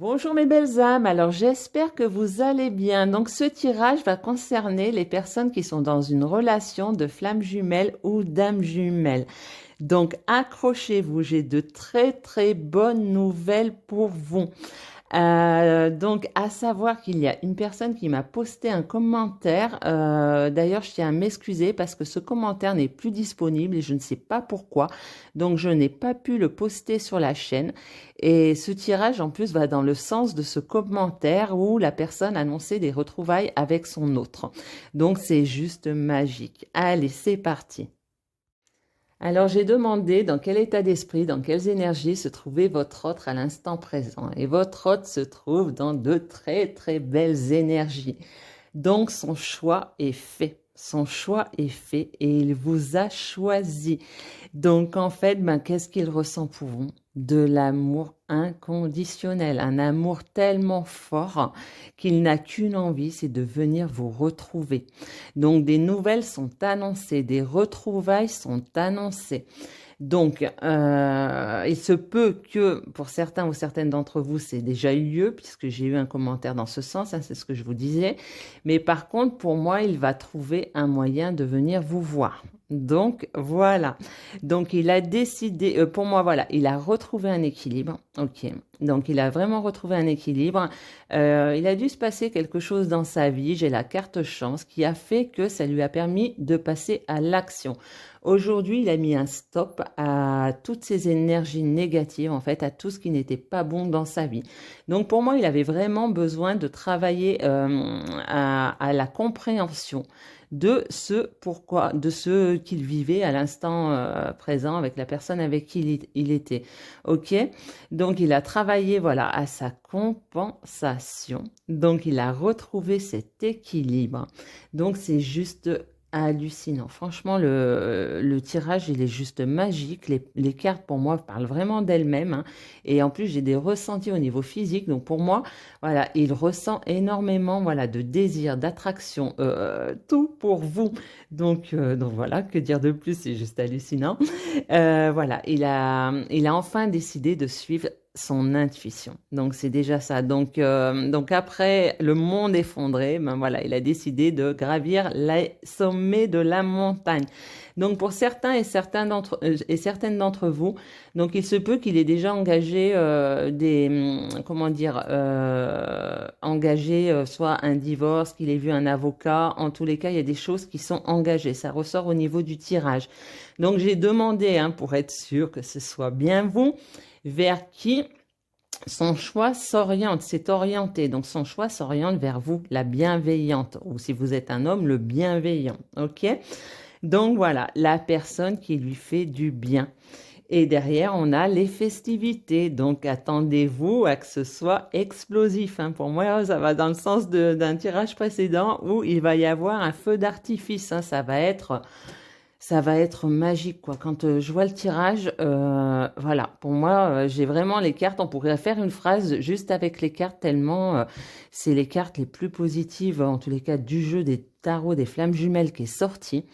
Bonjour mes belles âmes, alors j'espère que vous allez bien. Donc ce tirage va concerner les personnes qui sont dans une relation de flamme jumelle ou d'âme jumelle. Donc accrochez-vous, j'ai de très très bonnes nouvelles pour vous. Donc, à savoir qu'il y a une personne qui m'a posté un commentaire. D'ailleurs, je tiens à m'excuser parce que ce commentaire n'est plus disponible et je ne sais pas pourquoi. Donc, je n'ai pas pu le poster sur la chaîne. Et ce tirage, en plus, va dans le sens de ce commentaire où la personne annonçait des retrouvailles avec son autre. Donc, c'est juste magique. Allez, c'est parti. Alors j'ai demandé dans quel état d'esprit, dans quelles énergies se trouvait votre autre à l'instant présent. Et votre autre se trouve dans de très très belles énergies. Donc son choix est fait. Son choix est fait et il vous a choisi. Donc en fait, qu'est-ce qu'il ressent pour vous? De l'amour inconditionnel, un amour tellement fort qu'il n'a qu'une envie, c'est de venir vous retrouver. Donc des nouvelles sont annoncées, des retrouvailles sont annoncées. Donc, il se peut que pour certains ou certaines d'entre vous, c'est déjà eu lieu, puisque j'ai eu un commentaire dans ce sens, hein, c'est ce que je vous disais. Mais par contre, pour moi, il va trouver un moyen de venir vous voir. Donc, voilà. Donc, il a décidé, pour moi, voilà, il a retrouvé un équilibre. Ok. Donc, il a vraiment retrouvé un équilibre. Il a dû se passer quelque chose dans sa vie. J'ai la carte chance qui a fait que ça lui a permis de passer à l'action. Aujourd'hui, il a mis un stop à toutes ces énergies négatives, en fait, à tout ce qui n'était pas bon dans sa vie. Donc, pour moi, il avait vraiment besoin de travailler à la compréhension de de ce qu'il vivait à l'instant présent avec la personne avec qui il était. Ok? Donc, il a travaillé, voilà, à sa compensation. Donc, il a retrouvé cet équilibre. Donc, c'est juste hallucinant. Franchement, le tirage, il est juste magique. Les cartes, pour moi, parlent vraiment d'elles-mêmes, hein. Et en plus, j'ai des ressentis au niveau physique. Donc, pour moi, voilà, il ressent énormément, voilà, de désir, d'attraction, tout pour vous. Donc voilà, que dire de plus? C'est juste hallucinant. Voilà, il a enfin décidé de suivre son intuition. Donc c'est déjà ça. Donc après le monde effondré, voilà, il a décidé de gravir les sommets de la montagne. Donc pour certains et certaines d'entre vous, donc il se peut qu'il ait déjà engagé comment dire, engagé soit un divorce, qu'il ait vu un avocat. En tous les cas, il y a des choses qui sont engagées. Ça ressort au niveau du tirage. Donc j'ai demandé, hein, pour être sûr que ce soit bien vous, vers qui son choix s'oriente, s'est orienté. Donc son choix s'oriente vers vous, la bienveillante, ou si vous êtes un homme, le bienveillant. Ok? Donc voilà, la personne qui lui fait du bien. Et derrière, on a les festivités. Donc attendez-vous à que ce soit explosif, hein. Pour moi, ça va dans le sens d'un tirage précédent où il va y avoir un feu d'artifice, hein. Ça va être magique, quoi. Quand je vois le tirage, voilà, pour moi, j'ai vraiment les cartes. On pourrait faire une phrase juste avec les cartes, tellement c'est les cartes les plus positives, en tous les cas, du jeu des tarots des flammes jumelles qui est sorti.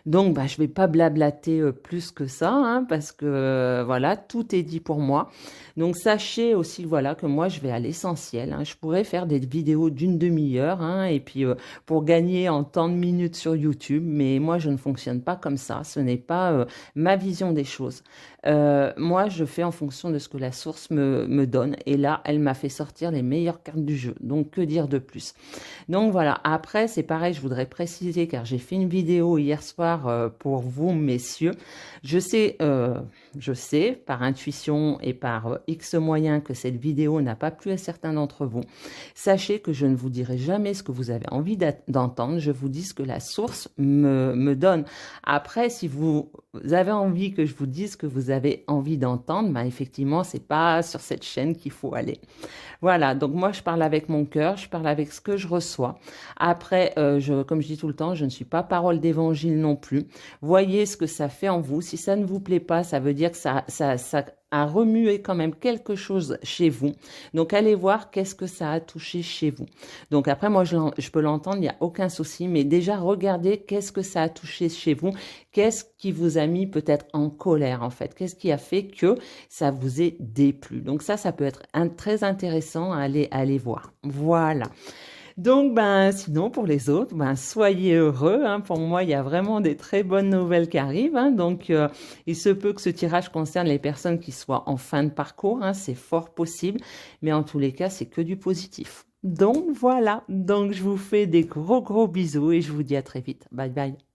Donc, je vais pas blablater plus que ça, hein, parce que voilà, tout est dit pour moi. Donc, sachez aussi, voilà, que moi, je vais à l'essentiel, hein. Je pourrais faire des vidéos d'une demi-heure, hein, et puis pour gagner en temps de minutes sur YouTube, mais moi, je ne fonctionne pas comme ça. Ce n'est pas ma vision des choses. Moi, je fais en fonction de ce que la source me donne, et là, elle m'a fait sortir les meilleures cartes du jeu. Donc, que dire de plus? Donc voilà, après c'est pareil, je voudrais préciser car j'ai fait une vidéo hier soir pour vous messieurs. Je sais par intuition et par X moyens que cette vidéo n'a pas plu à certains d'entre vous. Sachez que je ne vous dirai jamais ce que vous avez envie d'entendre, je vous dis ce que la source me donne. Après, si vous avez envie que je vous dise ce que vous avez envie d'entendre, effectivement, c'est pas sur cette chaîne qu'il faut aller. Voilà, donc moi je parle avec mon cœur, je parle avec ce que je reçois. Après, comme je dis tout le temps, je ne suis pas parole d'évangile non plus. Voyez ce que ça fait en vous. Si ça ne vous plaît pas, ça veut dire que a remué quand même quelque chose chez vous. Donc, allez voir qu'est-ce que ça a touché chez vous. Donc, après, moi, je peux l'entendre, il n'y a aucun souci, mais déjà, regardez qu'est-ce que ça a touché chez vous. Qu'est-ce qui vous a mis peut-être en colère, en fait? Qu'est-ce qui a fait que ça vous ait déplu? Donc, ça peut être très intéressant à aller voir. Voilà. Donc, sinon, pour les autres, soyez heureux, hein. Pour moi, il y a vraiment des très bonnes nouvelles qui arrivent, hein. Donc, il se peut que ce tirage concerne les personnes qui soient en fin de parcours, hein. C'est fort possible. Mais en tous les cas, c'est que du positif. Donc, voilà. Donc, je vous fais des gros bisous et je vous dis à très vite. Bye bye.